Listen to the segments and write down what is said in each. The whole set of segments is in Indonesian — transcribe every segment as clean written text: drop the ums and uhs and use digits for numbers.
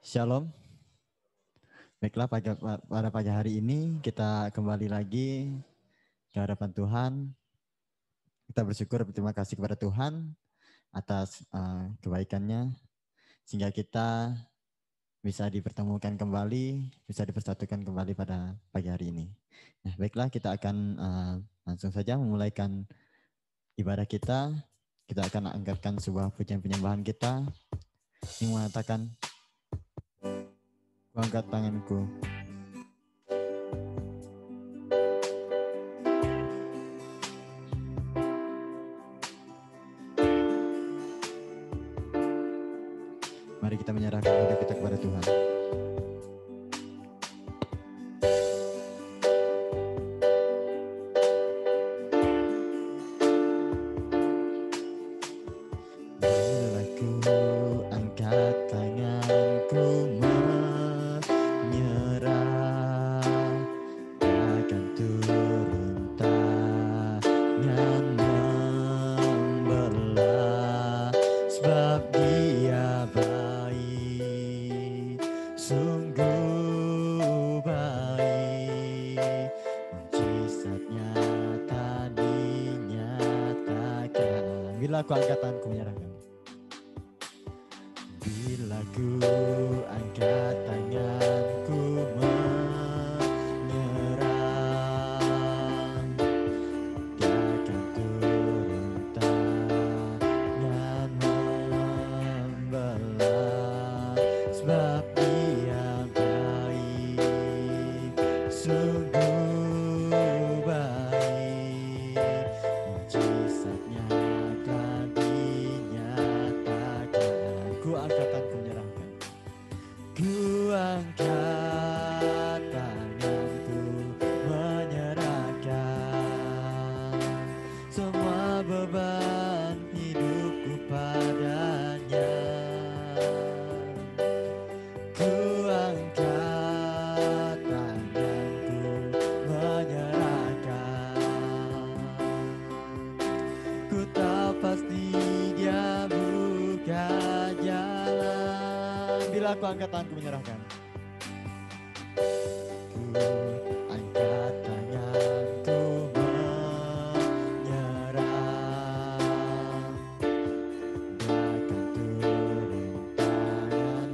Shalom. Baiklah, pada pagi hari ini kita kembali lagi ke hadapan Tuhan. Kita bersyukur berterima kasih kepada Tuhan atas kebaikannya sehingga kita bisa dipertemukan kembali, bisa dipersatukan kembali pada pagi hari ini. Nah, baiklah, kita akan langsung saja memulaikan ibadah kita. Kita akan angkatkan sebuah pujian penyembahan kita yang mengatakan, "Ku angkat tanganku." Mari kita menyerahkan hidup kita kepada Tuhan. Bila ku angkat tanganku menyerah, akan turun tangan membelah, sebab Dia baik, sungguh baik, mujizatnya tadi nyatakan. Bila ku angkat tanganku menyerahkan, bila ku angkat tanganku menyerah, takkan turun tangan membelah, sebab Dia baik, sungguh baik, mujizatnya akan dinyatakan. Ku angkat tanganku menyerahkan, ku angkat tanganku menyerahkan semua beban hidupku padanya. Ku angkat tanganku menyerahkan, ku tahu pasti Dia buka jalan. Bila aku angkat tanganku menyerahkan, ku angkat tanganku menyerah, takkan turun tangan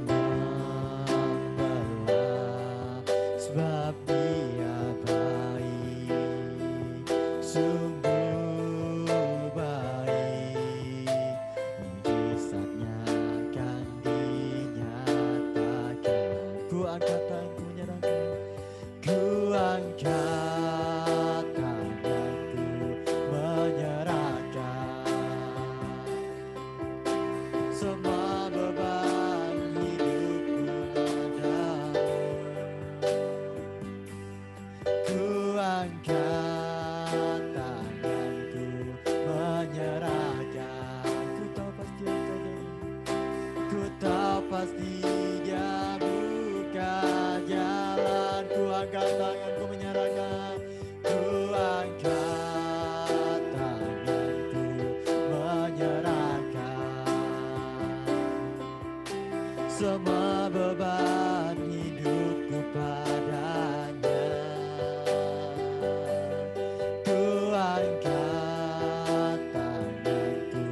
membelah, sebab Dia baik, sungguh baik, mujizatnya akan dinyatakan. Ku angkat tanganku menyerahkan, ku angkat tanganku menyerahkan semua beban hidupku padamu. Ku angkat tanganku menyerahkan, ku tahu pasti ku tahu pasti Dia buka jalan. Ku angkat tanganku menyerahkan, ku angkat tanganku menyerahkan semua beban hidupku padanya. Ku angkat tanganku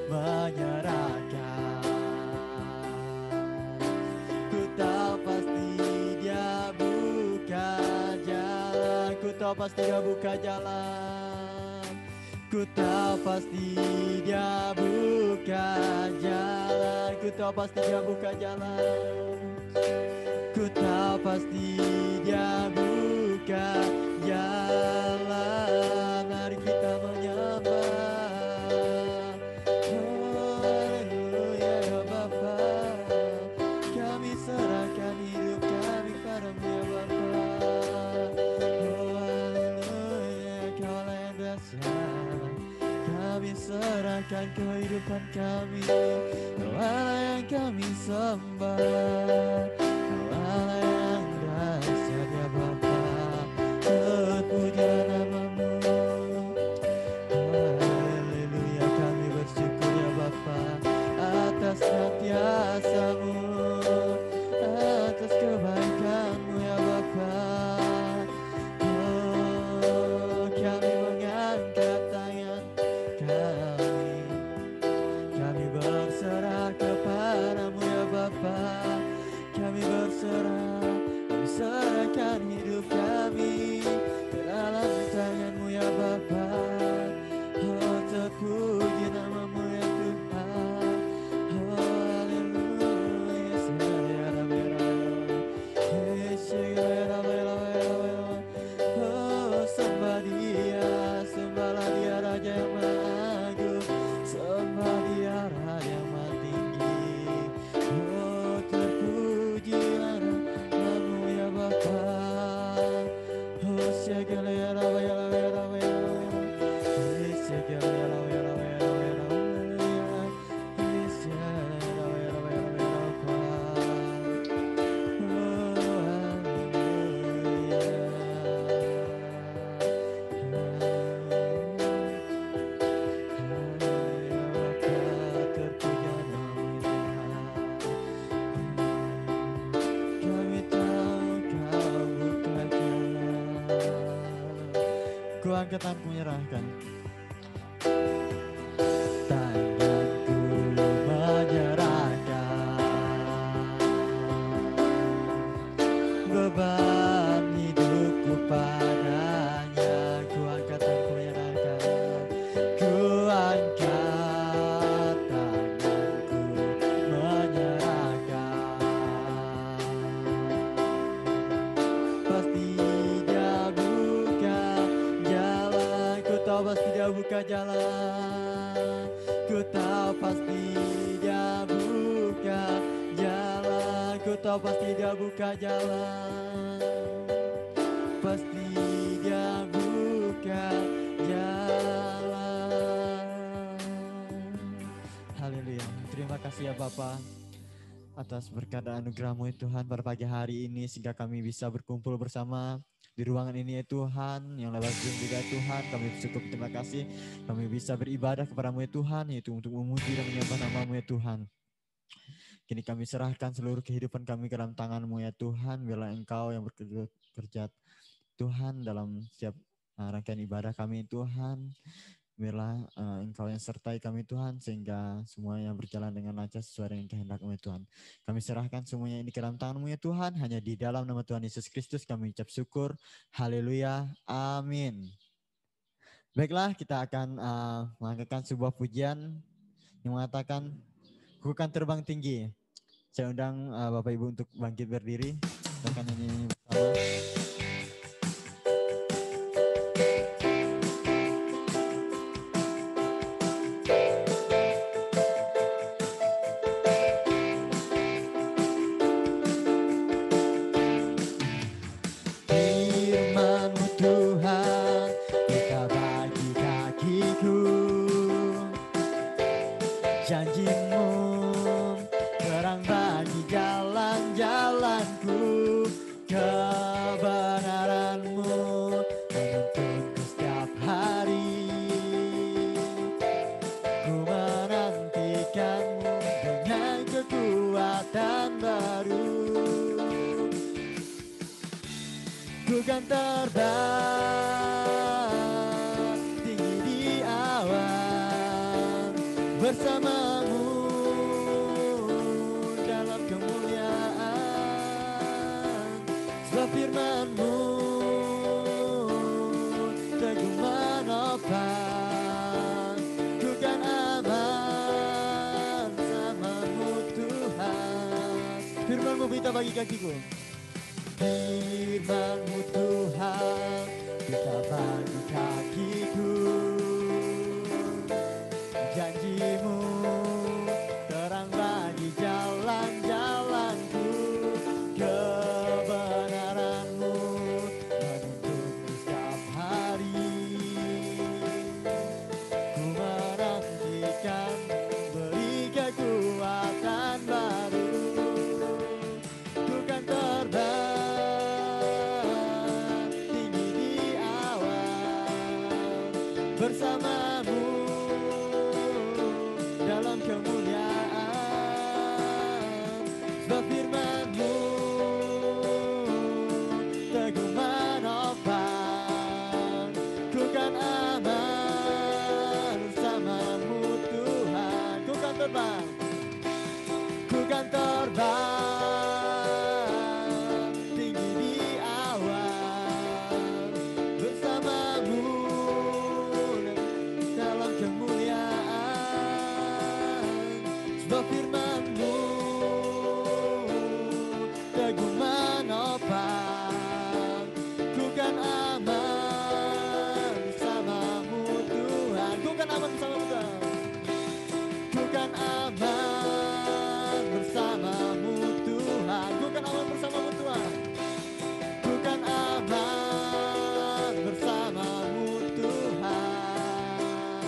menyerahkan, ku tahu pasti Dia buka jalan. Ku tahu pasti Dia buka jalan. Ku tahu pasti Dia buka jalan. Ku tahu pasti Dia buka jalan. Ku tahu pasti Dia buka jalan. Mari kita menyembah. Haleluya ya Bapa, kami serahkan hidup kami padamu ya Bapa. Haleluya, Kaulah yang dahsyat, kami serahkan kehidupan kami. Kau Allah yang kami sembah, Kau Allah yang dahsyat ya Bapa, terpuji namamu. Haleluya, kami bersyukur ya Bapa atas senantiasa-Mu. angkat tanganku menyerahkan. Tanganku menyerahkan beban hidupku padanya. Ku angkat tanganku menyerahkan. Ku angkat tanganku menyerahkan. Pasti dia buka jalan. Ku tahu pasti dia buka jalan. Ku tahu pasti dia buka jalan. Ku tahu pasti dia buka jalan. Pasti dia buka jalan. Haleluya. Terima kasih ya Bapa atas berkat dan anugerah-Mu ya Tuhan pada pagi hari ini sehingga kami bisa berkumpul bersama di ruangan ini ya Tuhan, yang lewat Zoom juga Tuhan. Kami bersyukur, terima kasih kami bisa beribadah kepada-Mu ya Tuhan, yaitu untuk memuji dan menyembah nama-Mu ya Tuhan. Kini kami serahkan seluruh kehidupan kami ke dalam tangan-Mu ya Tuhan. Biarlah Engkau yang bekerja Tuhan dalam setiap rangkaian ibadah kami Tuhan. Biarlah Engkau yang sertai kami Tuhan, sehingga semuanya berjalan dengan lancar sesuai dengan kehendak-Mu ya Tuhan. Kami serahkan semuanya ini ke dalam tangan-Mu ya Tuhan. Hanya di dalam nama Tuhan Yesus Kristus kami ucap syukur. Haleluya. Amin. Baiklah, kita akan mengangkatkan sebuah pujian yang mengatakan, Ku kan terbang tinggi. Saya undang Bapak Ibu untuk bangkit berdiri. Kita akan nyanyi bersama. Firman-Mu Tuhan, kita bagi kakiku. Janji-Mu terang bagi jalan-jalanku. Kebenaran-Mu menuntunku setiap hari. Ku menantikan-Mu dengan kekuatan baru. Ku kan terbang tinggi di awan bersama-Mu dalam kemuliaan. Sebab firman-Mu teguh menopang. Ku kan aman sama-Mu Tuhan. Firman-Mu kita bagi kakiku. Firman-Mu Tuhan, kita bagi kakiku. Janji-Mu terang bagi jalan-jalanku. Kebenaran-Mu menuntunku setiap hari. Ku menantikan beri kekuatan baru. Ku kan terbang bersama-Mu dalam kemuliaan. Sebab firman-Mu teguh menopang. Ku kan aman bersama-Mu Tuhan. Ku kan terbang. Ku kan terbang tinggi di awan bersama-Mu dalam kemuliaan. Sebab firman-Mu teguh menopang. Ku kan aman bersama-Mu Tuhan. Ku kan aman bersama-Mu Tuhan. Ku kan aman bersama-Mu Tuhan. Ku kan aman bersama-Mu Tuhan. Ku kan aman bersama-Mu Tuhan.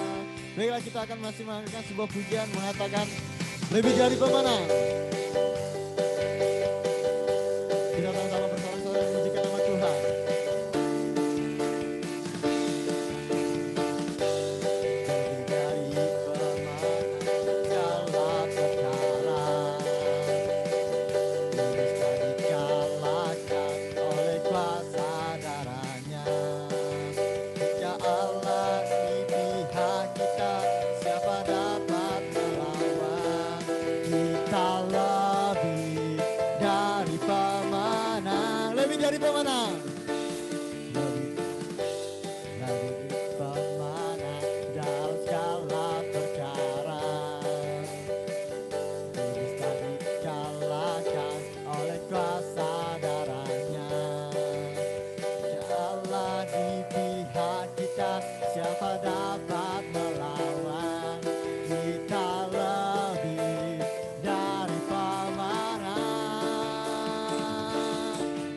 Baiklah, kita akan masih mengangkat sebuah pujian mengatakan lebih dari pemenang. Kita sama-sama bersorak-sorai memujikan nama Tuhan. Lebih dari pemenang dalam sekarang, bisa dikalahkan oleh kuasa darahnya. Jika dari pemenang. Lebih pemenang dalam segala perkara. Bisa dikalahkan oleh kuasa darahnya. Allah di pihak kita, siapa dapat melawan? Kita lebih dari pemenang.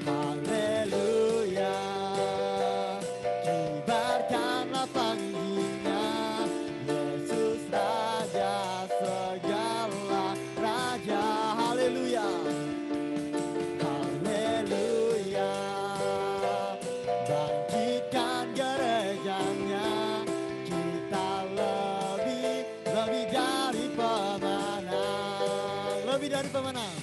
Haleluya, kibarkanlah panggilnya, Yesus Raja segala raja. Haleluya, haleluya, bangkitkan gerejanya, kita lebih dari pemenang, lebih dari pemenang.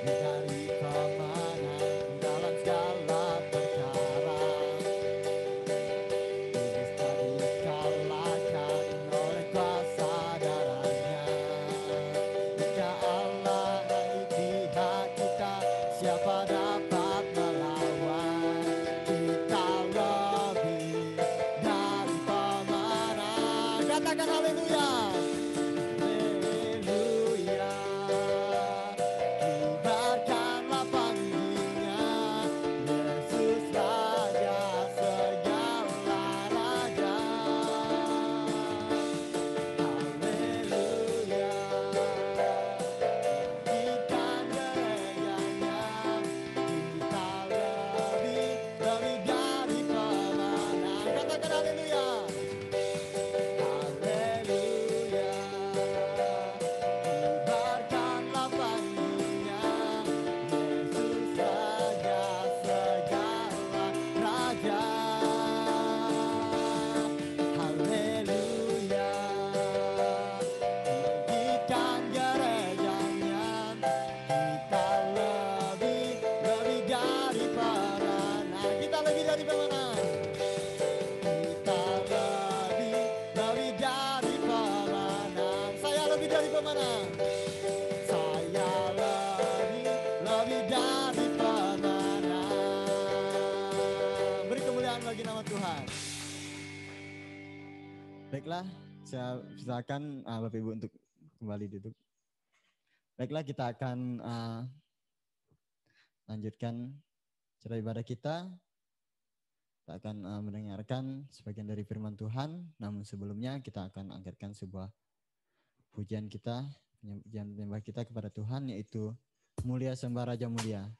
Lebih dari pemenang dalam segala perkara. Bisa dikalahkan oleh kuasa darahnya. Jika Allah di pihak kita, siapa dapat melawan? Kita lebih dari pemenang. Katakan haleluya. Haleluya, kibarkanlah panggilnya, Yesus Raja segala raja. Haleluya, bangkitkan gerejanya, kita lebih dari pemenang. Katakan haleluya. Haleluya, kibarkanlah panggilnya, Yesus Raja segala raja. Haleluya, bangkitkan gerejanya, kita lebih dari pemenang. Kita lebih dari pemenang. Kita lebih dari pemenang. Saya lebih dari pemenang. Saya lebih dari pemenang. Beri kemuliaan bagi nama Tuhan. Baiklah, saya silakan Bapak Ibu untuk kembali duduk. Baiklah, kita akan lanjutkan acara ibadah kita. Kita akan mendengarkan sebagian dari firman Tuhan. Namun sebelumnya kita akan angkatkan sebuah pujian kita, pujian penyembah kita kepada Tuhan, yaitu Mulia Sembah Raja Mulia.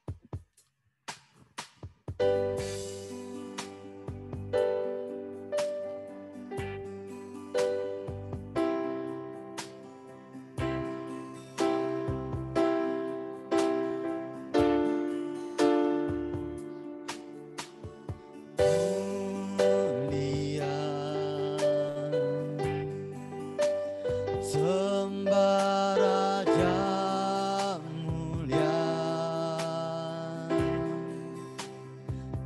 Mulia, sembah Raja mulia,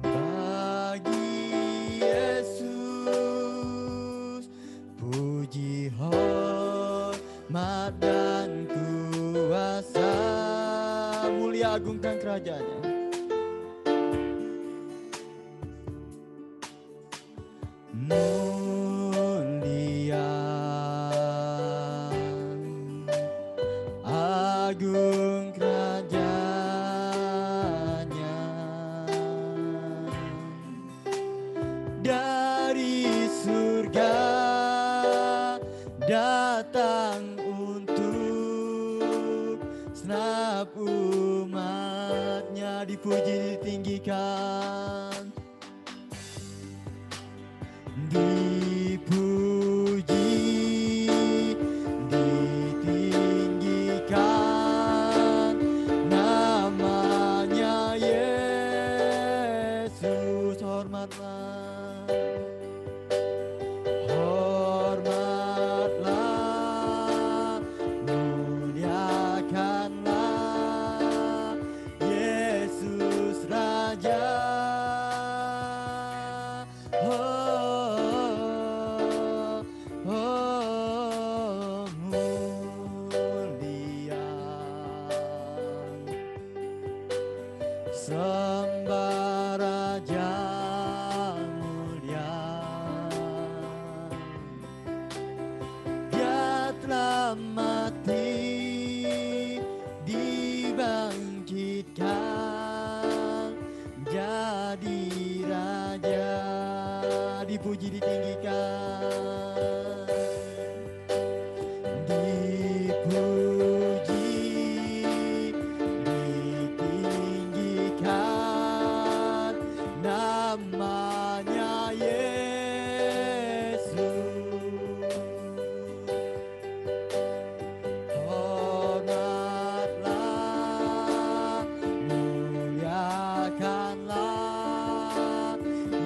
bagi Yesus puji hormat dan kuasa. Mulia, agungkan kerajaannya. Mulia, agung kerajaannya, dari surga datang untuk segenap umatnya, dipuji ditinggikan, dipuji ditinggikan, namanya Yesus. Hormatlah, hormatlah, muliakanlah Yesus Raja Sembah Raja mulia, Dia telah mati, dibangkitkan, jadi Raja, dipuji ditinggikan, dipuji ditinggikan, namanya Yesus. Hormatlah, muliakanlah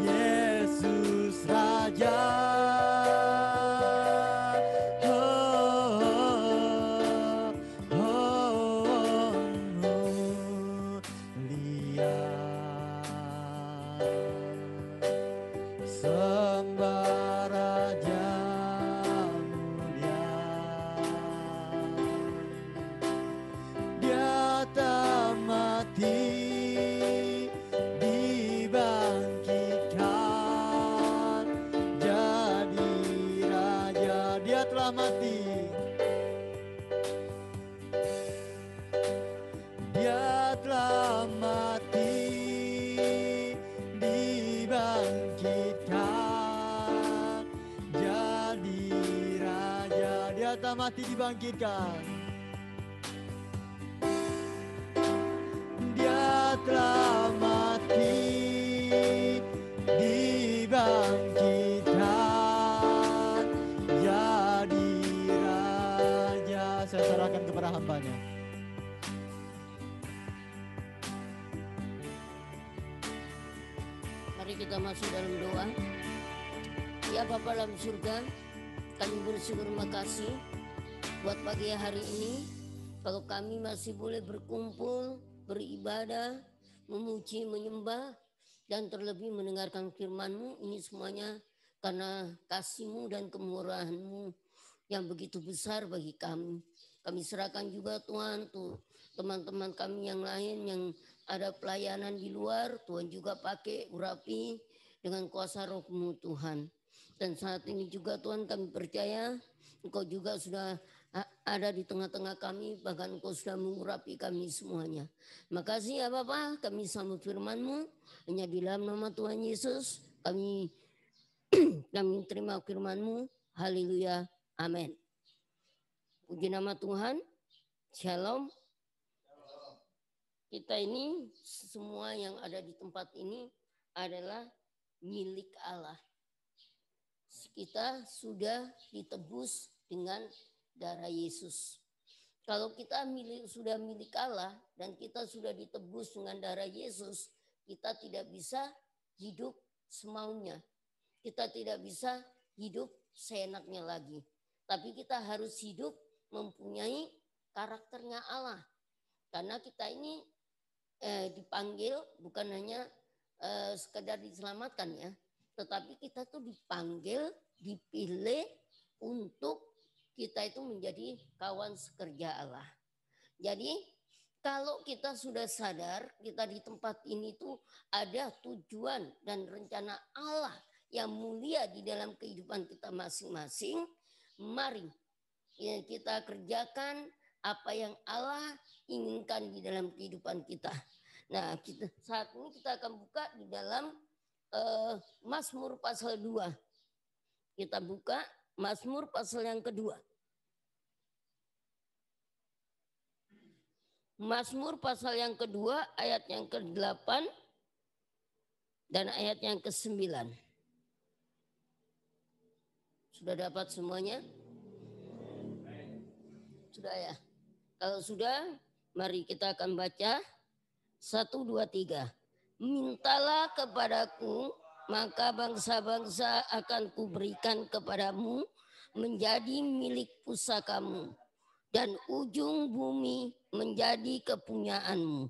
Yesus Raja. Sembah Raja mulia, Dia tak mati, dibangkitkan, jadi Raja. Dia telah mati, Dia telah mati, dibangkitkan, jadi Raja. Dia telah mati, dibangkitkan, Dia telah mati, dibangkitkan, jadi Raja. Saya serahkan kepada hamba-Nya. Mari kita masuk dalam doa. Ya Bapa dalam surga, kami bersyukur makasih buat pagi hari ini. Kalau kami masih boleh berkumpul, beribadah, memuji, menyembah, dan terlebih mendengarkan firman-Mu, ini semuanya karena kasih-Mu dan kemurahan-Mu yang begitu besar bagi kami. Kami serahkan juga Tuhan tuh teman-teman kami yang lain yang ada pelayanan di luar, Tuhan juga pakai urapi dengan kuasa Roh-Mu Tuhan. Dan saat ini juga Tuhan kami percaya Engkau juga sudah ada di tengah-tengah kami, bahkan Engkau sudah mengurapi kami semuanya. Makasih ya Bapa, kami sambut firman-Mu, hanya di dalam nama Tuhan Yesus kami terima firman-Mu. Haleluya, amin. Puji nama Tuhan, shalom. Kita ini semua yang ada di tempat ini adalah milik Allah. Kita sudah ditebus dengan darah Yesus. Kalau kita sudah milik Allah dan kita sudah ditebus dengan darah Yesus, kita tidak bisa hidup semaunya. Kita tidak bisa hidup seenaknya lagi. Tapi kita harus hidup mempunyai karakternya Allah. Karena kita ini dipanggil bukan hanya sekedar diselamatkan ya, tetapi kita tuh dipanggil, dipilih untuk kita itu menjadi kawan sekerja Allah. Jadi kalau kita sudah sadar kita di tempat ini tuh ada tujuan dan rencana Allah yang mulia di dalam kehidupan kita masing-masing, mari ya, kita kerjakan apa yang Allah inginkan di dalam kehidupan kita. Nah, saat ini kita akan buka di dalam Mazmur pasal 2. Kita buka Mazmur pasal yang kedua. Mazmur pasal yang kedua ayat yang ke-8 dan ayat yang ke-9. Sudah dapat semuanya? Sudah ya? Kalau sudah, mari kita akan baca. 1, 2, 3. Mintalah kepadaku, maka bangsa-bangsa akan kuberikan kepadamu menjadi milik pusakamu, dan ujung bumi menjadi kepunyaanmu.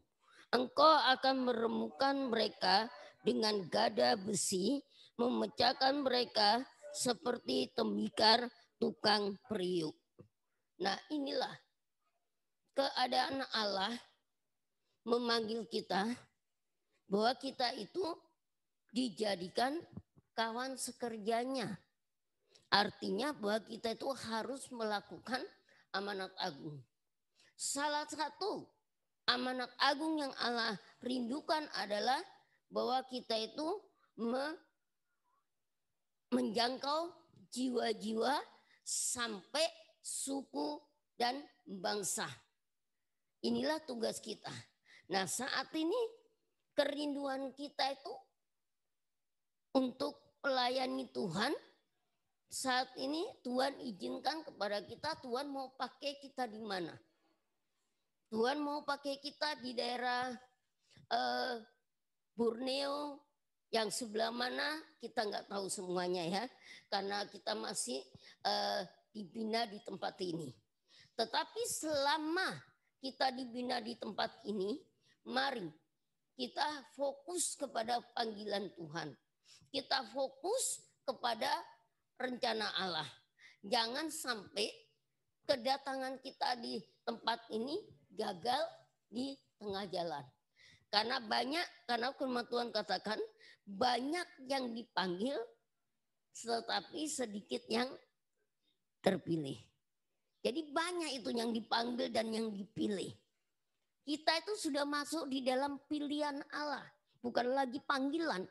Engkau akan meremukkan mereka dengan gada besi, memecahkan mereka seperti tembikar tukang periuk. Nah, inilah keadaan Allah memanggil kita bahwa kita itu dijadikan kawan sekerjanya. Artinya bahwa kita itu harus melakukan amanat agung. Salah satu amanat agung yang Allah rindukan adalah bahwa kita itu menjangkau jiwa-jiwa sampai suku dan bangsa. Inilah tugas kita. Nah, saat ini kerinduan kita itu untuk melayani Tuhan. Saat ini Tuhan izinkan kepada kita, Tuhan mau pakai kita di mana? Tuhan mau pakai kita di daerah Borneo yang sebelah mana kita nggak tahu semuanya ya, karena kita masih dibina di tempat ini. Tetapi selama kita dibina di tempat ini, mari kita fokus kepada panggilan Tuhan. Kita fokus kepada rencana Allah. Jangan sampai kedatangan kita di tempat ini gagal di tengah jalan. Karena firman Tuhan katakan banyak yang dipanggil tetapi sedikit yang terpilih. Jadi banyak itu yang dipanggil dan yang dipilih. Kita itu sudah masuk di dalam pilihan Allah, bukan lagi panggilan.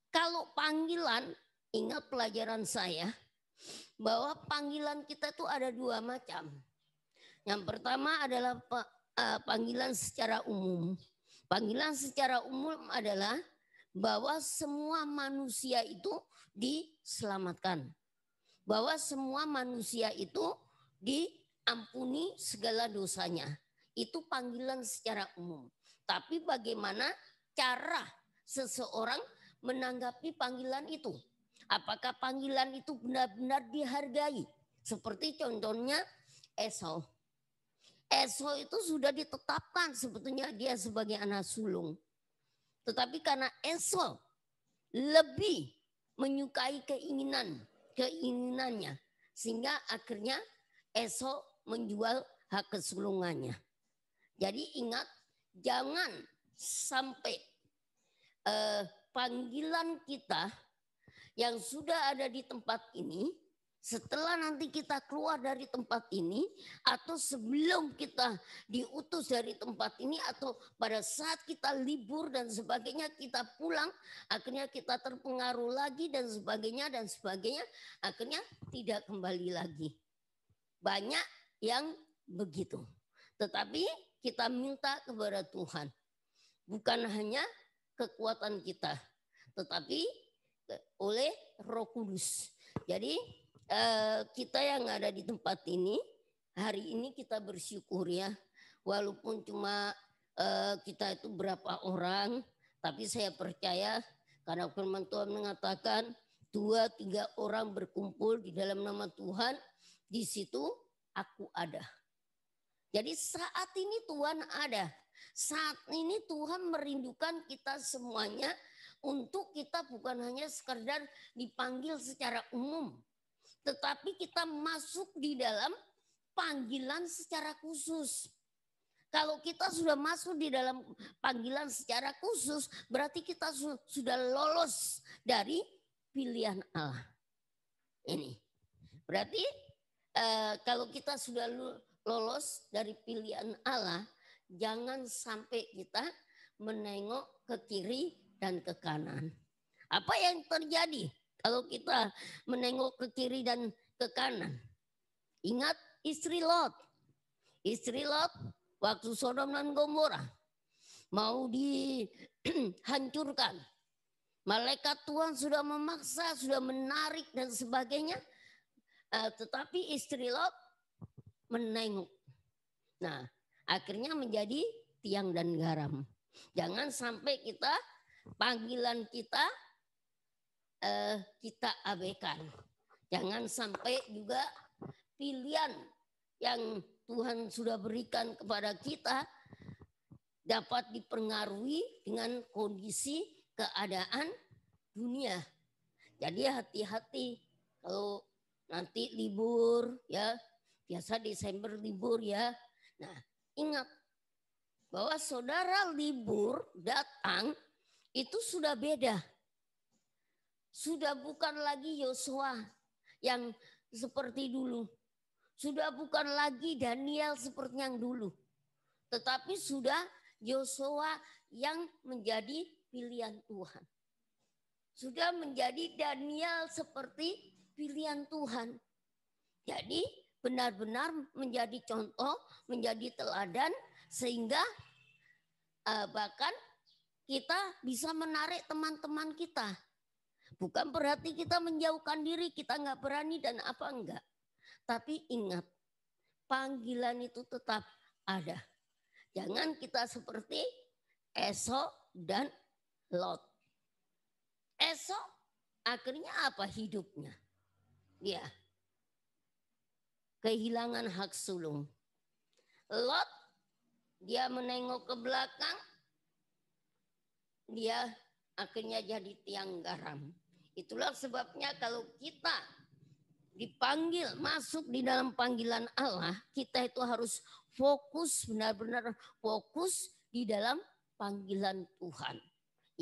Kalau panggilan, ingat pelajaran saya bahwa panggilan kita itu ada dua macam. Yang pertama adalah panggilan secara umum. Panggilan secara umum adalah bahwa semua manusia itu diselamatkan. Bahwa semua manusia itu diampuni segala dosanya. Itu panggilan secara umum. Tapi bagaimana cara seseorang menanggapi panggilan itu? Apakah panggilan itu benar-benar dihargai? Seperti contohnya Esau. Esau itu sudah ditetapkan sebetulnya dia sebagai anak sulung. Tetapi karena Esau lebih menyukai keinginannya. Sehingga akhirnya Esau menjual hak kesulungannya. Jadi ingat, jangan sampai panggilan kita yang sudah ada di tempat ini, setelah nanti kita keluar dari tempat ini, atau sebelum kita diutus dari tempat ini, atau pada saat kita libur dan sebagainya, kita pulang, akhirnya kita terpengaruh lagi dan sebagainya, akhirnya tidak kembali lagi. Banyak yang begitu. Tetapi kita minta kepada Tuhan, bukan hanya kekuatan kita, tetapi oleh Roh Kudus. Jadi kita yang ada di tempat ini, hari ini kita bersyukur ya. Walaupun cuma kita itu berapa orang, tapi saya percaya karena firman Tuhan mengatakan 2-3 orang berkumpul di dalam nama Tuhan, di situ aku ada. Jadi saat ini Tuhan ada. Saat ini Tuhan merindukan kita semuanya untuk kita bukan hanya sekedar dipanggil secara umum, tetapi kita masuk di dalam panggilan secara khusus. Kalau kita sudah masuk di dalam panggilan secara khusus, berarti kita sudah lolos dari pilihan Allah. Ini berarti kalau kita sudah lolos dari pilihan Allah, jangan sampai kita menengok ke kiri dan ke kanan. Apa yang terjadi kalau kita menengok ke kiri dan ke kanan? Ingat istri Lot. Istri Lot waktu Sodom dan Gomora mau dihancurkan. Malaikat Tuhan sudah memaksa, sudah menarik dan sebagainya. Tetapi istri Lot menengok. Nah, akhirnya menjadi tiang dan garam. Jangan sampai panggilan kita abaikan. Jangan sampai juga pilihan yang Tuhan sudah berikan kepada kita dapat dipengaruhi dengan kondisi keadaan dunia. Jadi hati-hati kalau nanti libur ya, biasa Desember libur ya. Nah, ingat bahwa saudara libur datang itu sudah beda. Sudah bukan lagi Yosua yang seperti dulu. Sudah bukan lagi Daniel seperti yang dulu. Tetapi sudah Yosua yang menjadi pilihan Tuhan. Sudah menjadi Daniel seperti pilihan Tuhan. Jadi benar-benar menjadi contoh, menjadi teladan sehingga bahkan kita bisa menarik teman-teman kita. Bukan berarti kita menjauhkan diri, kita nggak berani dan apa enggak. Tapi ingat, panggilan itu tetap ada. Jangan kita seperti Esau dan Lot. Esau akhirnya apa hidupnya? Dia kehilangan hak sulung. Lot, dia menengok ke belakang, dia akhirnya jadi tiang garam. Itulah sebabnya kalau kita dipanggil masuk di dalam panggilan Allah, kita itu harus fokus, benar-benar fokus di dalam panggilan Tuhan.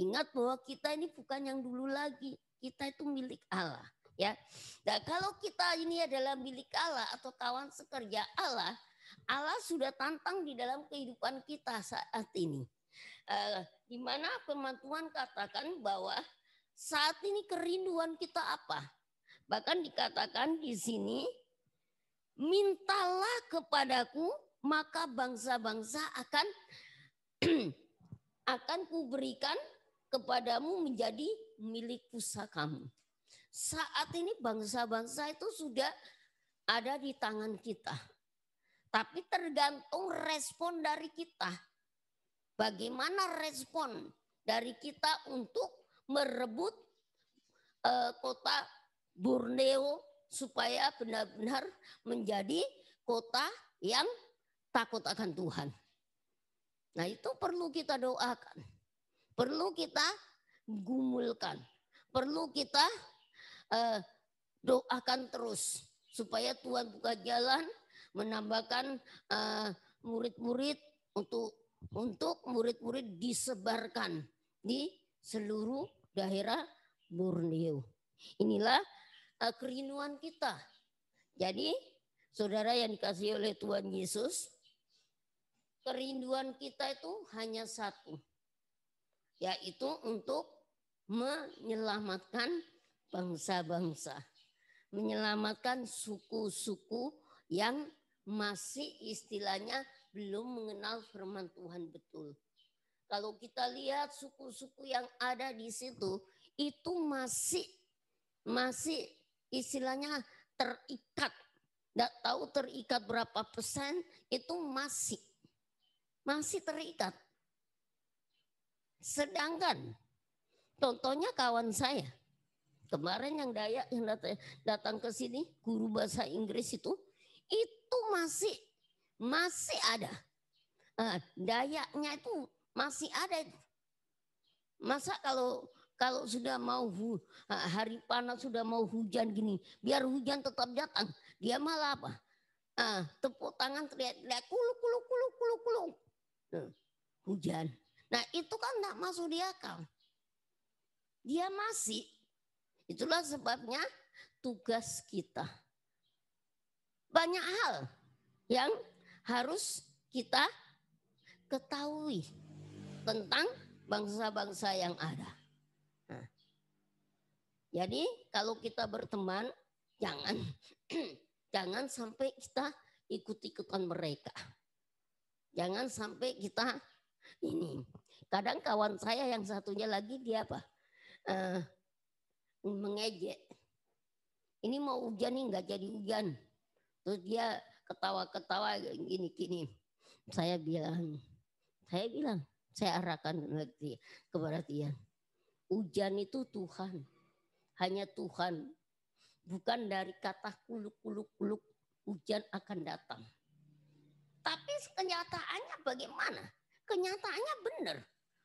Ingat bahwa kita ini bukan yang dulu lagi, kita itu milik Allah. Ya, nah kalau kita ini adalah milik Allah atau kawan sekerja Allah, Allah sudah tantang di dalam kehidupan kita saat ini. Di mana firman Tuhan katakan bahwa saat ini kerinduan kita apa? Bahkan dikatakan di sini, mintalah kepadaku maka bangsa-bangsa akan kuberikan kepadamu menjadi milik pusakamu. Saat ini bangsa-bangsa itu sudah ada di tangan kita. Tapi tergantung respon dari kita. Bagaimana respon dari kita untuk merebut kota Borneo supaya benar-benar menjadi kota yang takut akan Tuhan. Nah itu perlu kita doakan. Perlu kita gumulkan. Perlu kita doakan terus. Supaya Tuhan buka jalan, menambahkan murid-murid untuk murid-murid disebarkan di seluruh daerah Borneo. Inilah kerinduan kita. Jadi saudara yang dikasihi oleh Tuhan Yesus, kerinduan kita itu hanya satu, yaitu untuk menyelamatkan bangsa-bangsa, menyelamatkan suku-suku yang masih istilahnya belum mengenal firman Tuhan betul. Kalau kita lihat suku-suku yang ada di situ, itu masih istilahnya terikat. Tidak tahu terikat berapa persen, itu masih terikat. Sedangkan contohnya kawan saya, kemarin yang Dayak yang datang ke sini, guru bahasa Inggris itu masih ada. Dayaknya itu masih ada itu. Masa kalau sudah mau hari panas, sudah mau hujan gini, biar hujan tetap datang, dia malah apa? Tepuk tangan teriak kuluk kuluk kuluk kuluk kuluk. Hujan. Nah itu kan tidak masuk di akal. Dia masih. Itulah sebabnya tugas kita. Banyak hal yang harus kita ketahui tentang bangsa-bangsa yang ada. Nah, jadi kalau kita berteman, jangan sampai kita ikut-ikutan mereka. Jangan sampai kita ini. Kadang kawan saya yang satunya lagi dia apa? Mengejek. Ini mau hujan nih nggak jadi hujan. Terus dia ketawa-ketawa gini. Saya bilang, saya arahkan kepada dia. Hujan itu Tuhan. Hanya Tuhan. Bukan dari kata kuluk-kuluk-kuluk hujan akan datang. Tapi kenyataannya bagaimana? Kenyataannya benar.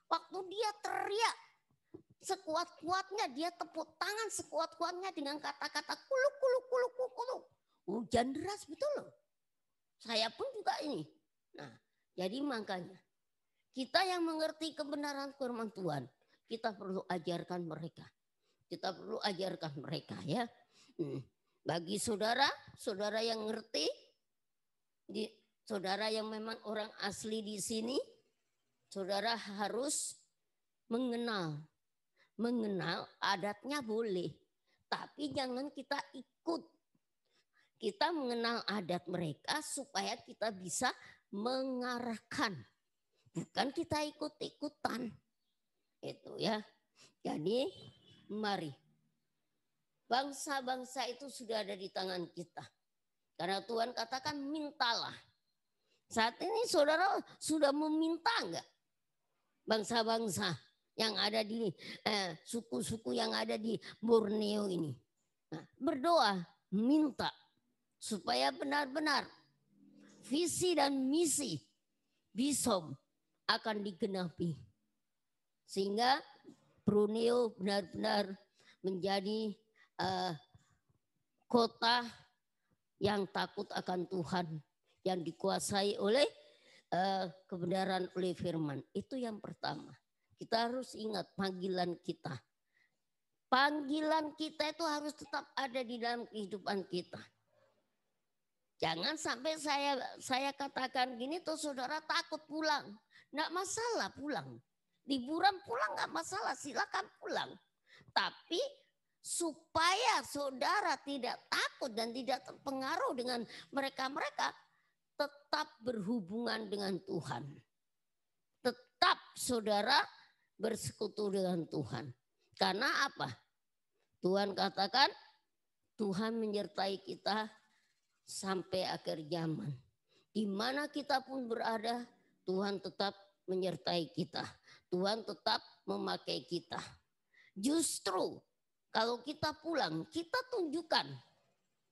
Waktu dia teriak sekuat-kuatnya, dia tepuk tangan sekuat-kuatnya dengan kata-kata kuluk-kuluk-kuluk-kuluk. Hujan deras betul loh. Saya pun juga ini. Nah, jadi makanya Kita yang mengerti kebenaran firman Tuhan, kita perlu ajarkan mereka. Kita perlu ajarkan mereka ya. Bagi saudara yang ngerti, saudara yang memang orang asli di sini, saudara harus mengenal adatnya boleh, tapi jangan kita ikut. Kita mengenal adat mereka supaya kita bisa mengarahkan, bukan kita ikut-ikutan. Itu ya. Jadi mari. Bangsa-bangsa itu sudah ada di tangan kita. Karena Tuhan katakan mintalah. Saat ini saudara sudah meminta enggak? Bangsa-bangsa yang ada di suku-suku yang ada di Borneo ini. Nah, berdoa, minta supaya benar-benar visi dan misi BISOM akan digenapi. Sehingga Borneo benar-benar menjadi kota yang takut akan Tuhan, yang dikuasai oleh kebenaran, oleh firman. Itu yang pertama. Kita harus ingat panggilan kita. Panggilan kita itu harus tetap ada di dalam kehidupan kita. Jangan sampai saya katakan gini tuh saudara takut pulang. Nggak masalah pulang. Liburan pulang nggak masalah, silakan pulang. Tapi supaya saudara tidak takut dan tidak terpengaruh dengan mereka-mereka, tetap berhubungan dengan Tuhan. Tetap saudara bersekutu dengan Tuhan. Karena apa? Tuhan katakan Tuhan menyertai kita sampai akhir zaman. Di mana kita pun berada, Tuhan tetap menyertai kita. Tuhan tetap memakai kita. Justru kalau kita pulang, kita tunjukkan.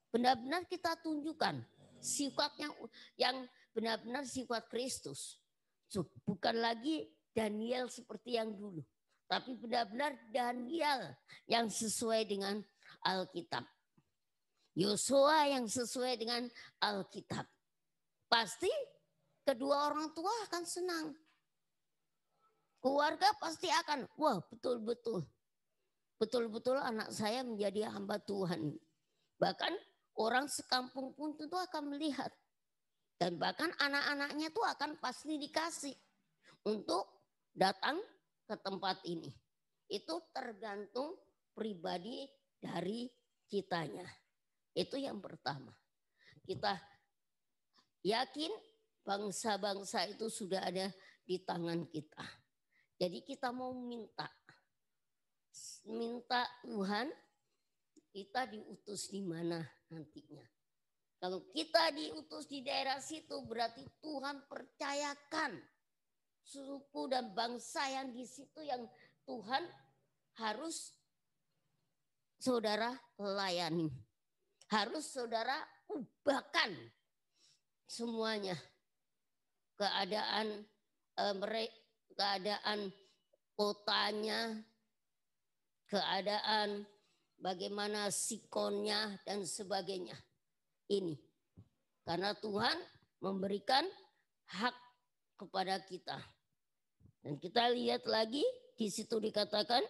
Benar-benar kita tunjukkan sifatnya yang benar-benar sifat Kristus. Bukan lagi Daniel seperti yang dulu. Tapi benar-benar Daniel yang sesuai dengan Alkitab. Yosua yang sesuai dengan Alkitab. Pasti kedua orang tua akan senang. Keluarga pasti akan, wah betul-betul. Betul-betul anak saya menjadi hamba Tuhan. Bahkan orang sekampung pun tentu akan melihat. Dan bahkan anak-anaknya itu akan pasti dikasih untuk datang ke tempat ini. Itu tergantung pribadi dari kitanya. Itu yang pertama. Kita yakin bangsa-bangsa itu sudah ada di tangan kita. Jadi kita mau minta Tuhan, kita diutus di mana nantinya. Kalau kita diutus di daerah situ berarti Tuhan percayakan suku dan bangsa yang di situ yang Tuhan harus saudara layani. Harus saudara ubahkan semuanya. Keadaan kotanya, keadaan bagaimana sikonnya dan sebagainya. Ini karena Tuhan memberikan hak kepada kita. Dan kita lihat lagi di situ dikatakan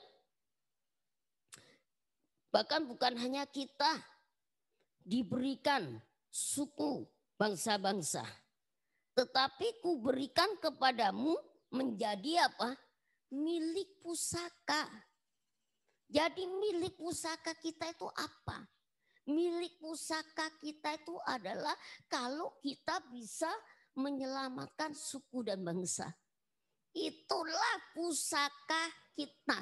bahkan bukan hanya kita diberikan suku bangsa-bangsa, tetapi ku berikan kepadamu menjadi apa? Milik pusaka. Jadi milik pusaka kita itu apa? Milik pusaka kita itu adalah kalau kita bisa menyelamatkan suku dan bangsa. Itulah pusaka kita.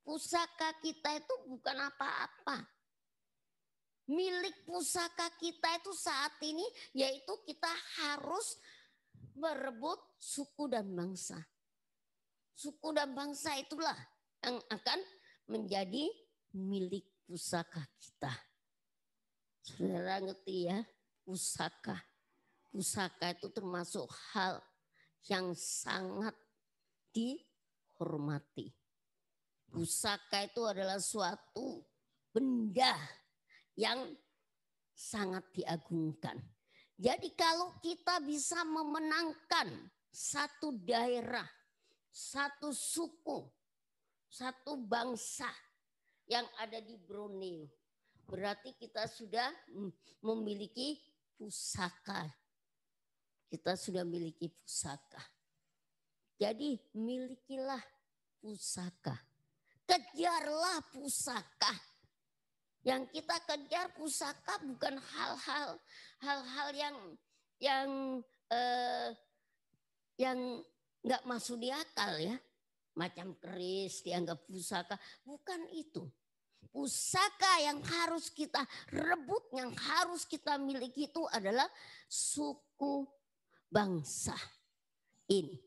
Pusaka kita itu bukan apa-apa. Milik pusaka kita itu saat ini yaitu kita harus merebut suku dan bangsa. Suku dan bangsa itulah yang akan menjadi milik pusaka kita. Saudara ngerti ya, pusaka. Pusaka itu termasuk hal yang sangat dihormati. Pusaka itu adalah suatu benda yang sangat diagungkan. Jadi kalau kita bisa memenangkan satu daerah, satu suku, satu bangsa yang ada di Borneo. Berarti kita sudah memiliki pusaka. Kita sudah memiliki pusaka. Jadi milikilah pusaka. Kejarlah pusaka. Yang kita kejar pusaka bukan hal-hal yang nggak masuk di akal ya. Macam keris dianggap pusaka. Bukan itu. Pusaka yang harus kita rebut, yang harus kita miliki itu adalah suku bangsa ini.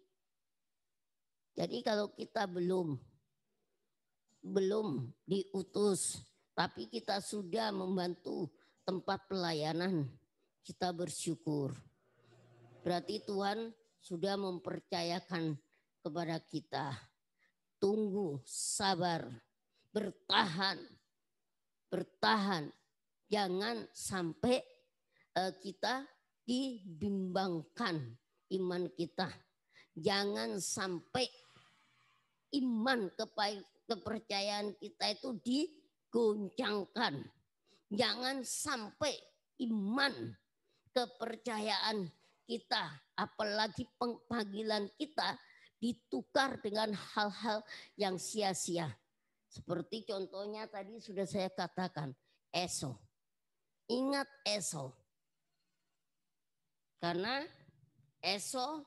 Jadi kalau kita belum diutus, tapi kita sudah membantu tempat pelayanan, kita bersyukur. Berarti Tuhan sudah mempercayakan kepada kita. Tunggu, sabar, bertahan. Jangan sampai kita dibimbangkan iman kita. Jangan sampai iman kepercayaan kita itu digoncangkan. Jangan sampai iman kepercayaan kita, apalagi panggilan kita ditukar dengan hal-hal yang sia-sia. Seperti contohnya tadi sudah saya katakan, Esau. Ingat Esau. Karena Esau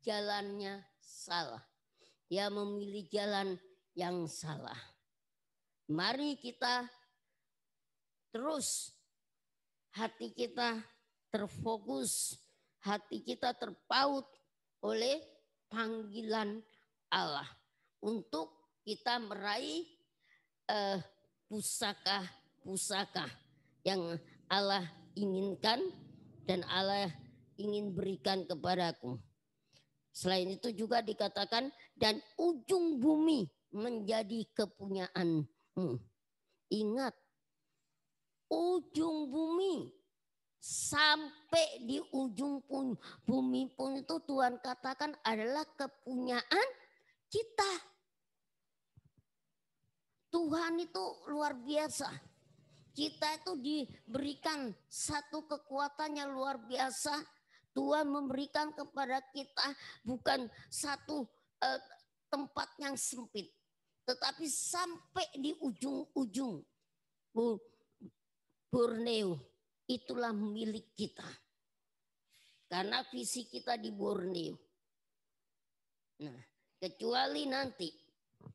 jalannya salah. Dia memilih jalan yang salah. Mari kita terus hati kita terfokus, hati kita terpaut oleh panggilan Allah untuk kita meraih pusaka-pusaka yang Allah inginkan dan Allah ingin berikan kepadaku. Selain itu juga dikatakan dan ujung bumi menjadi kepunyaanmu. Ingat, ujung bumi sampai di ujung bumi pun itu Tuhan katakan adalah kepunyaan kita. Tuhan itu luar biasa. Kita itu diberikan satu kekuatan yang luar biasa. Tuhan memberikan kepada kita bukan satu tempat yang sempit, tetapi sampai di ujung-ujung Borneo itulah milik kita. Karena visi kita di Borneo. Nah, kecuali nanti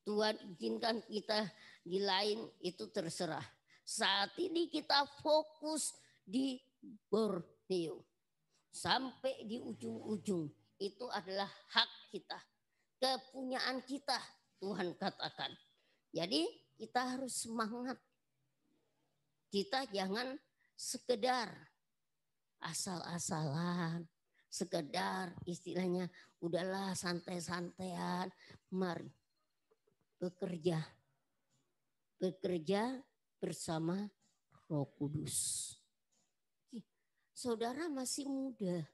Tuhan izinkan kita di lain, itu terserah. Saat ini kita fokus di Borneo. Sampai di ujung-ujung itu adalah hak kita. Kepunyaan kita, Tuhan katakan. Jadi kita harus semangat. Kita jangan sekedar asal-asalan. Sekedar istilahnya udahlah santai-santaian. Mari bekerja. Bekerja bersama Roh Kudus. Saudara masih muda.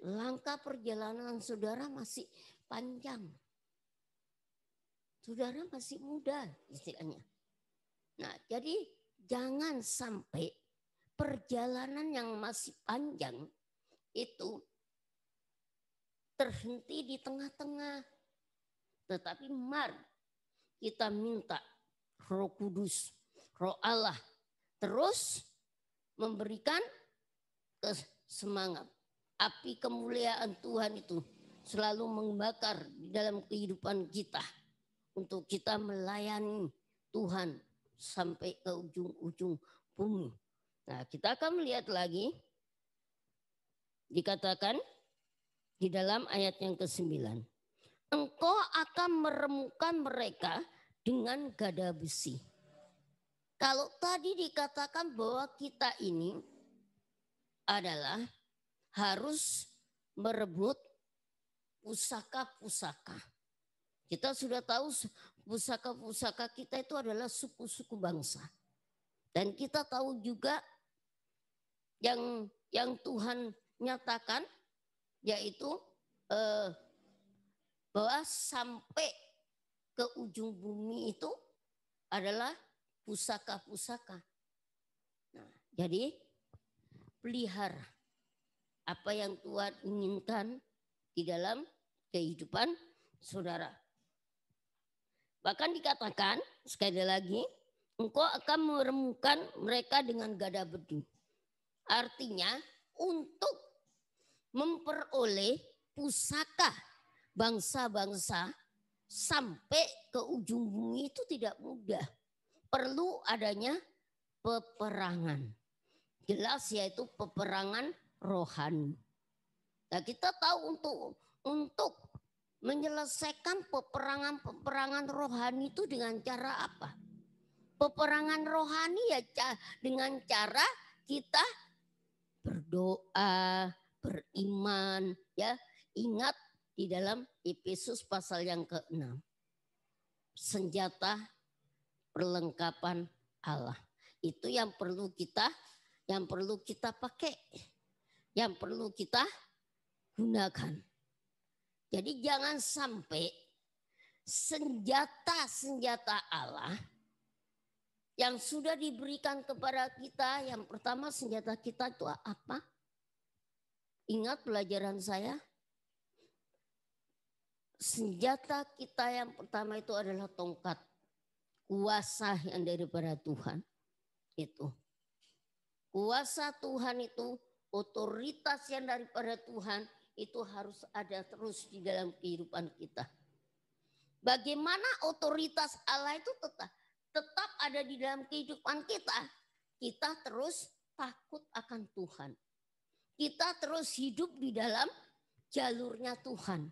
Langkah perjalanan saudara masih panjang. Saudara masih muda istilahnya. Nah, jadi jangan sampai perjalanan yang masih panjang itu terhenti di tengah-tengah. Tetapi mari kita minta Roh Kudus, Roh Allah terus memberikan semangat. Api kemuliaan Tuhan itu selalu membakar di dalam kehidupan kita. Untuk kita melayani Tuhan sampai ke ujung-ujung bumi. Nah, kita akan melihat lagi. Dikatakan di dalam ayat yang ke-9. Engkau akan meremukkan mereka dengan gada besi. Kalau tadi dikatakan bahwa kita ini adalah harus merebut pusaka-pusaka. Kita sudah tahu pusaka-pusaka kita itu adalah suku-suku bangsa. Dan kita tahu juga yang Tuhan nyatakan yaitu bahwa sampai ke ujung bumi itu adalah pusaka-pusaka. Nah, jadi pelihara apa yang Tuhan inginkan di dalam kehidupan saudara. Bahkan dikatakan sekali lagi, engkau akan meremukkan mereka dengan gada bedu. Artinya untuk memperoleh pusaka bangsa-bangsa sampai ke ujung bumi itu tidak mudah. Perlu adanya peperangan. Jelas yaitu peperangan rohani. Nah, kita tahu untuk menyelesaikan peperangan rohani itu dengan cara apa? Peperangan rohani ya dengan cara kita berdoa, beriman, ya. Ingat di dalam Efesus pasal yang ke-6. Senjata perlengkapan Allah. Itu yang perlu kita pakai. Yang perlu kita gunakan. Jadi jangan sampai senjata-senjata Allah yang sudah diberikan kepada kita, yang pertama senjata kita itu apa? Ingat pelajaran saya? Senjata kita yang pertama itu adalah tongkat. Kuasa yang daripada Tuhan. Itu. Kuasa Tuhan itu, otoritas yang daripada Tuhan itu harus ada terus di dalam kehidupan kita. Bagaimana otoritas Allah itu tetap ada di dalam kehidupan kita. Kita terus takut akan Tuhan. Kita terus hidup di dalam jalurnya Tuhan.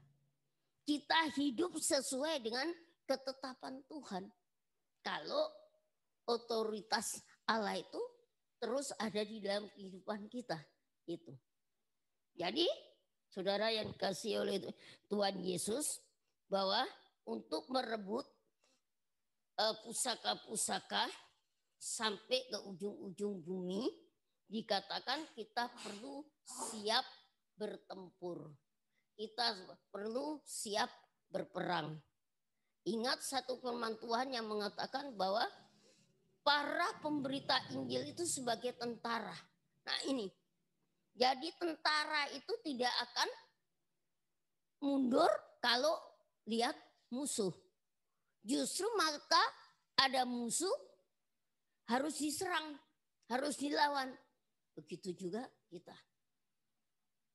Kita hidup sesuai dengan ketetapan Tuhan. Kalau otoritas Allah itu terus ada di dalam kehidupan kita. Itu. Jadi saudara yang dikasihi oleh Tuhan Yesus, bahwa untuk merebut pusaka-pusaka sampai ke ujung-ujung bumi, dikatakan kita perlu siap bertempur. Kita perlu siap berperang. Ingat satu firman Tuhan yang mengatakan bahwa para pemberita Injil itu sebagai tentara. Nah ini, jadi tentara itu tidak akan mundur kalau lihat musuh. Justru maka ada musuh harus diserang, harus dilawan. Begitu juga kita.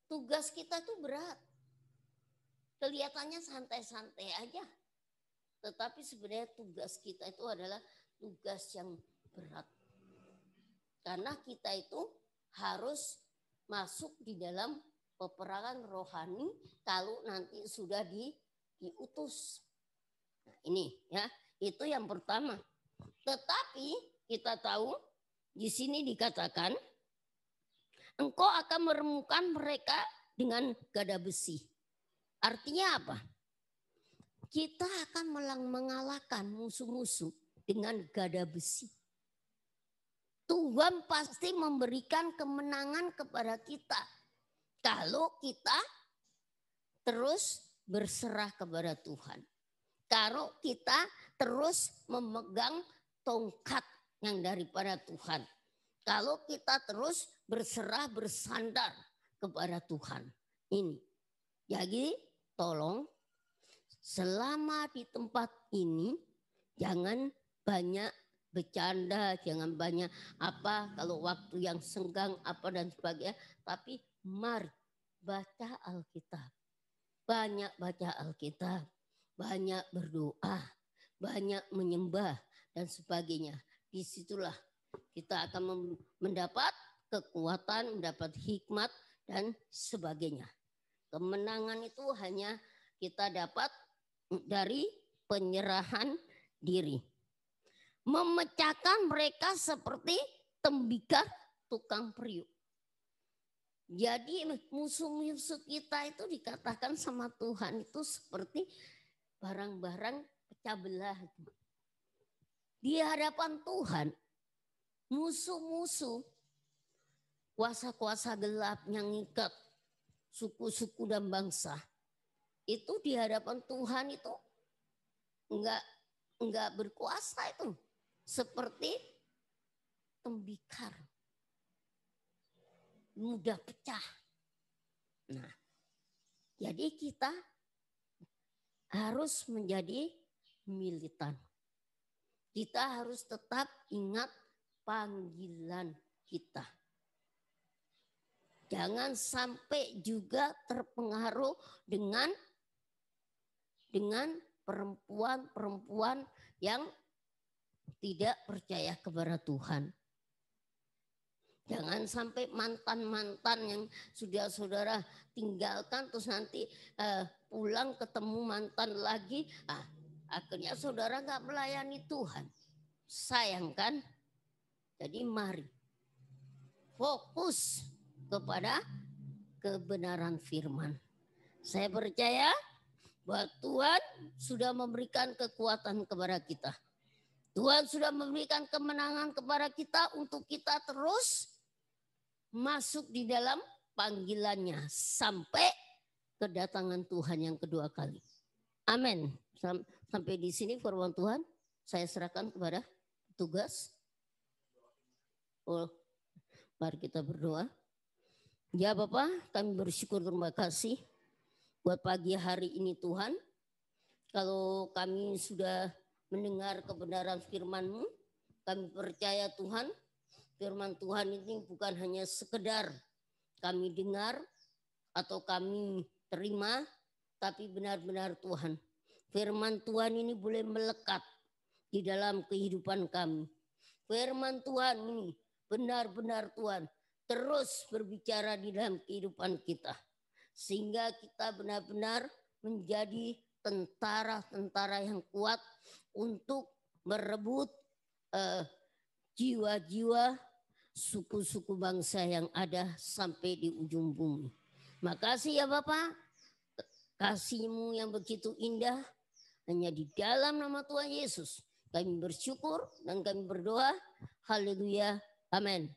Tugas kita itu berat. Kelihatannya santai-santai aja. Tetapi sebenarnya tugas kita itu adalah tugas yang berat. Karena kita itu harus masuk di dalam peperangan rohani kalau nanti sudah diutus. Nah, ini ya, itu yang pertama. Tetapi kita tahu di sini dikatakan engkau akan meremukkan mereka dengan gada besi. Artinya apa? Kita akan mengalahkan musuh-musuh dengan gada besi. Tuhan pasti memberikan kemenangan kepada kita kalau kita terus berserah kepada Tuhan. Kalau kita terus memegang tongkat yang daripada Tuhan. Kalau kita terus berserah bersandar kepada Tuhan. Ini. Jadi tolong selama di tempat ini jangan banyak bercanda, jangan banyak apa kalau waktu yang senggang apa dan sebagainya. Tapi mari baca Alkitab. Banyak baca Alkitab. Banyak berdoa. Banyak menyembah dan sebagainya. Disitulah kita akan mendapat kekuatan, mendapat hikmat dan sebagainya. Kemenangan itu hanya kita dapat dari penyerahan diri. Memecahkan mereka seperti tembikar tukang periuk. Jadi musuh-musuh kita itu dikatakan sama Tuhan itu seperti barang-barang pecah belah. Di hadapan Tuhan, musuh-musuh, kuasa-kuasa gelap yang ngikat suku-suku dan bangsa. Itu di hadapan Tuhan itu enggak berkuasa itu. Seperti tembikar. Mudah pecah. Nah, jadi kita harus menjadi militan. Kita harus tetap ingat panggilan kita. Jangan sampai juga terpengaruh dengan perempuan-perempuan yang tidak percaya kepada Tuhan. Jangan sampai mantan-mantan yang sudah saudara tinggalkan terus nanti pulang ketemu mantan lagi. Akhirnya saudara gak melayani Tuhan. Sayang kan? Jadi mari fokus kepada kebenaran firman. Saya percaya bahwa Tuhan sudah memberikan kekuatan kepada kita. Tuhan sudah memberikan kemenangan kepada kita untuk kita terus masuk di dalam panggilannya sampai kedatangan Tuhan yang kedua kali. Amin. Sampai di sini firman Tuhan saya serahkan kepada petugas. Mari kita berdoa. Ya Bapak, kami bersyukur terima kasih buat pagi hari ini Tuhan. Kalau kami sudah mendengar kebenaran firman-Mu, kami percaya Tuhan, firman Tuhan ini bukan hanya sekedar kami dengar atau kami terima, tapi benar-benar Tuhan. Firman Tuhan ini boleh melekat di dalam kehidupan kami. Firman Tuhan ini benar-benar Tuhan terus berbicara di dalam kehidupan kita. Sehingga kita benar-benar menjadi tentara-tentara yang kuat untuk merebut jiwa-jiwa suku-suku bangsa yang ada sampai di ujung bumi. Makasih ya Bapak, kasih-Mu yang begitu indah hanya di dalam nama Tuhan Yesus. Kami bersyukur dan kami berdoa. Haleluya. Amin.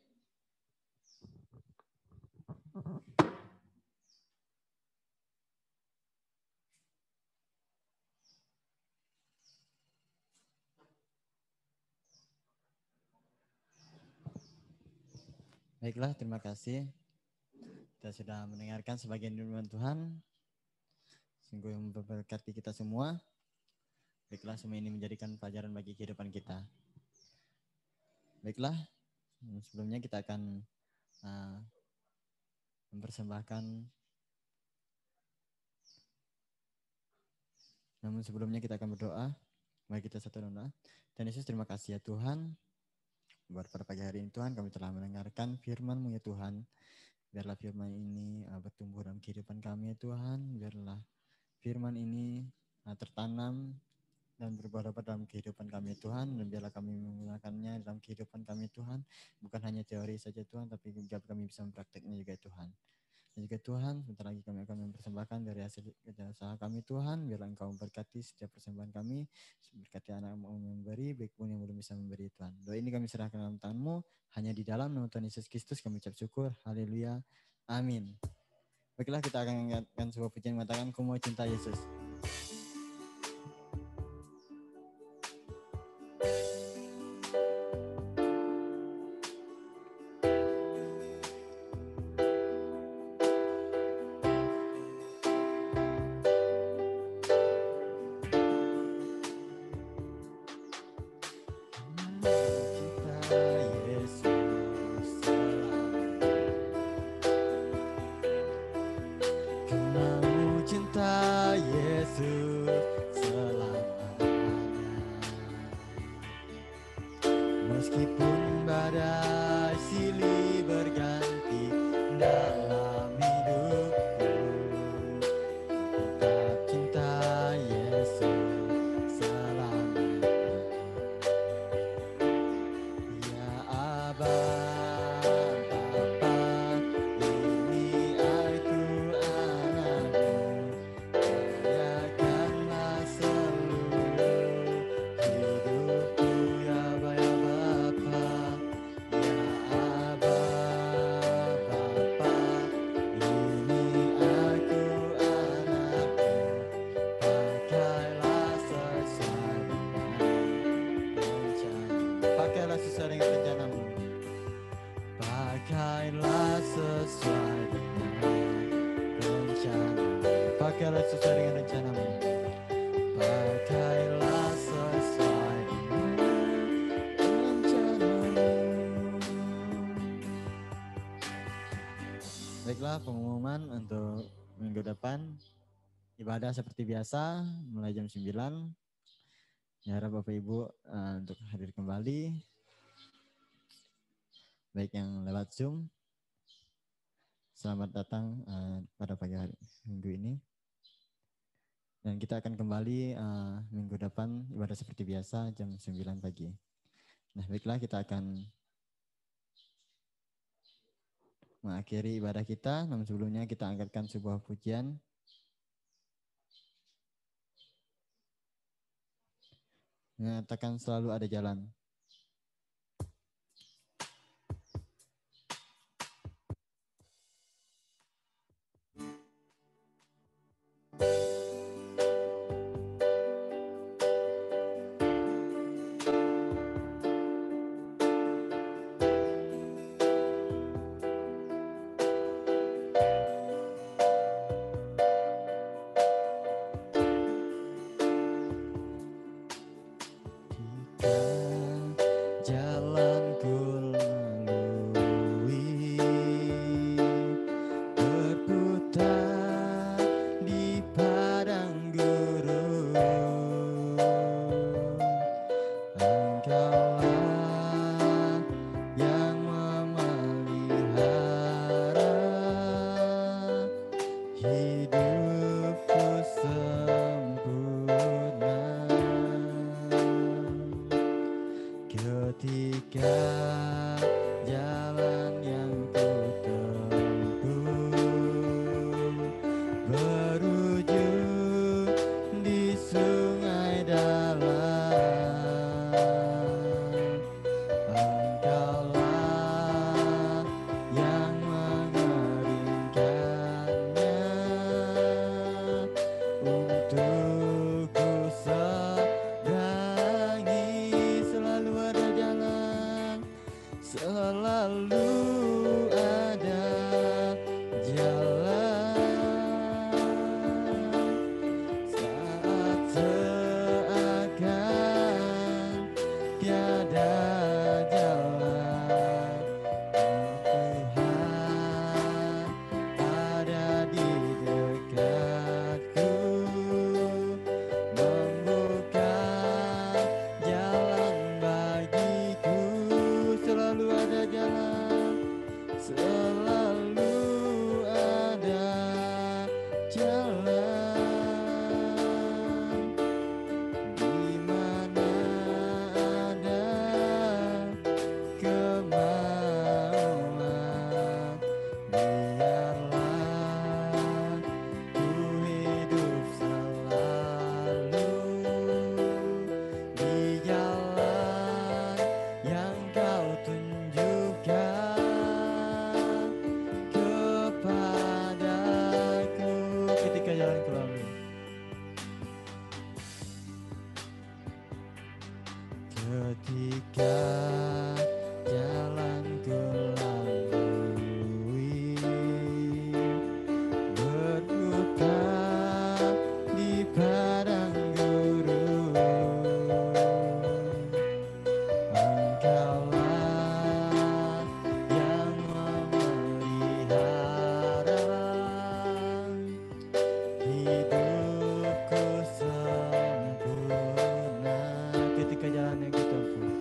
Baiklah, terima kasih. Kita sudah mendengarkan sebagian firman Tuhan. Sungguh memberkati kita semua. Baiklah, semua ini menjadikan pelajaran bagi kehidupan kita. Baiklah, sebelumnya kita akan mempersembahkan. Namun sebelumnya kita akan berdoa. Mari kita satu doa. Tuhan Yesus, terima kasih ya Tuhan. Buat pada pagi hari ini Tuhan, kami telah mendengarkan firman-Mu ya Tuhan. Biarlah firman ini bertumbuh dalam kehidupan kami ya Tuhan. Biarlah firman ini tertanam dan berbuah dapat dalam kehidupan kami Tuhan. Dan biarlah kami menggunakannya dalam kehidupan kami Tuhan. Bukan hanya teori saja Tuhan, tapi juga kami bisa mempraktiknya juga Tuhan. Dan juga Tuhan, sebentar lagi kami akan mempersembahkan dari hasil kerja usaha kami Tuhan. Biarlah Engkau memberkati setiap persembahan kami. Berkati anak mau memberi, baik pun yang belum bisa memberi Tuhan. Doa ini kami serahkan dalam tangan-Mu. Hanya di dalam nama Tuhan Yesus Kristus kami ucap syukur. Haleluya. Amin. Baiklah, kita akan mengingatkan sebuah pujian mengatakan, Ku mau cinta Yesus. pakailah sesuai dengan rencanamu. Pakailah sesuai dengan rencanamu. Baiklah, pengumuman untuk minggu depan. Ibadah seperti biasa mulai jam 9. Ya, harap Bapak Ibu untuk hadir kembali. Baik yang lewat Zoom. Selamat datang pada pagi hari minggu ini. Dan kita akan kembali minggu depan ibadah seperti biasa jam 9 pagi. Nah, baiklah, kita akan mengakhiri ibadah kita. Namun sebelumnya kita angkatkan sebuah pujian. Menyatakan selalu ada jalan. Ketika jalan yang ditempuh,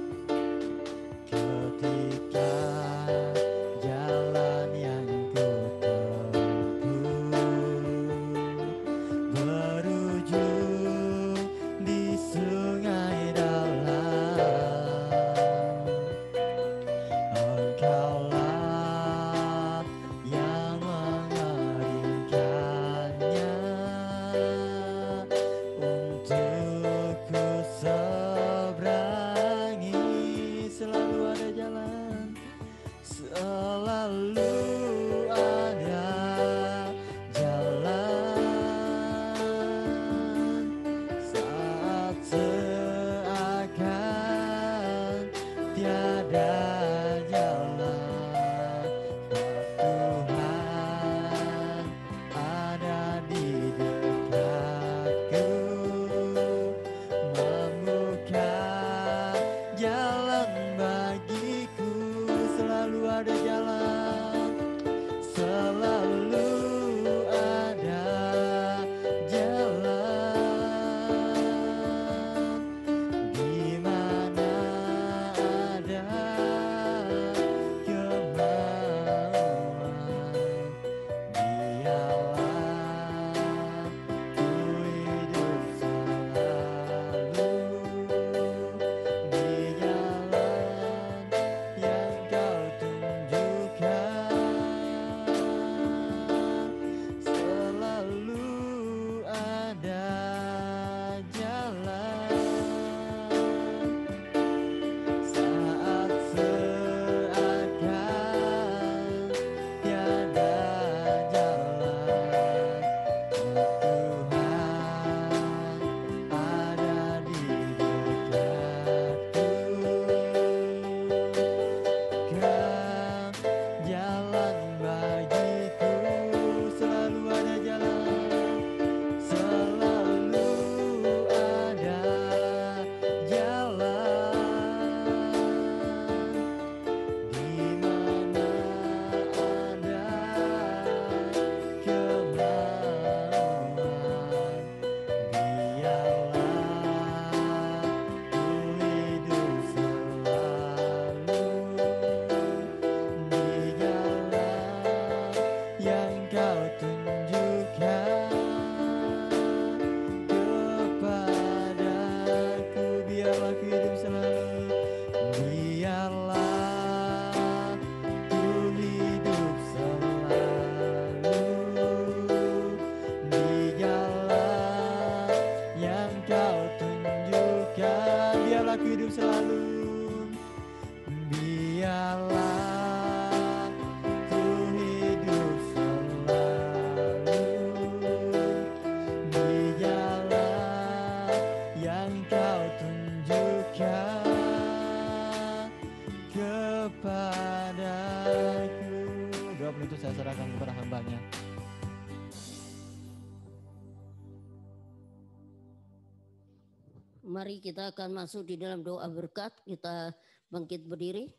Mari kita akan masuk di dalam doa berkat. Kita bangkit berdiri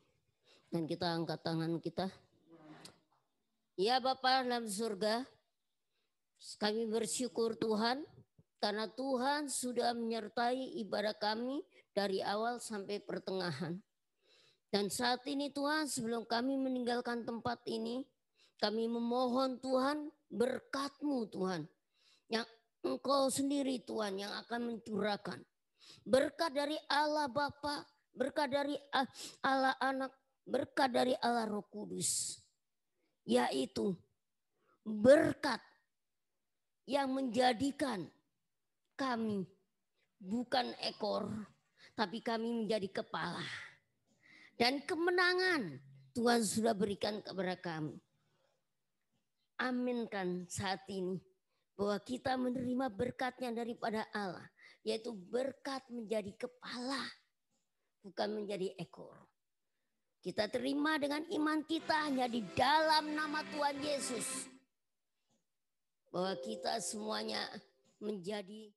dan kita angkat tangan kita. Ya Bapa dalam surga, kami bersyukur Tuhan karena Tuhan sudah menyertai ibadah kami dari awal sampai pertengahan. Dan saat ini Tuhan, sebelum kami meninggalkan tempat ini, kami memohon Tuhan berkat-Mu Tuhan. Yang Engkau sendiri Tuhan yang akan mencurahkan. Berkat dari Allah Bapa, berkat dari Allah Anak, berkat dari Allah Roh Kudus. Yaitu berkat yang menjadikan kami bukan ekor, tapi kami menjadi kepala. Dan kemenangan Tuhan sudah berikan kepada kami. Aminkan saat ini bahwa kita menerima berkatnya daripada Allah. Yaitu berkat menjadi kepala, bukan menjadi ekor. Kita terima dengan iman kita hanya di dalam nama Tuhan Yesus. Bahwa kita semuanya menjadi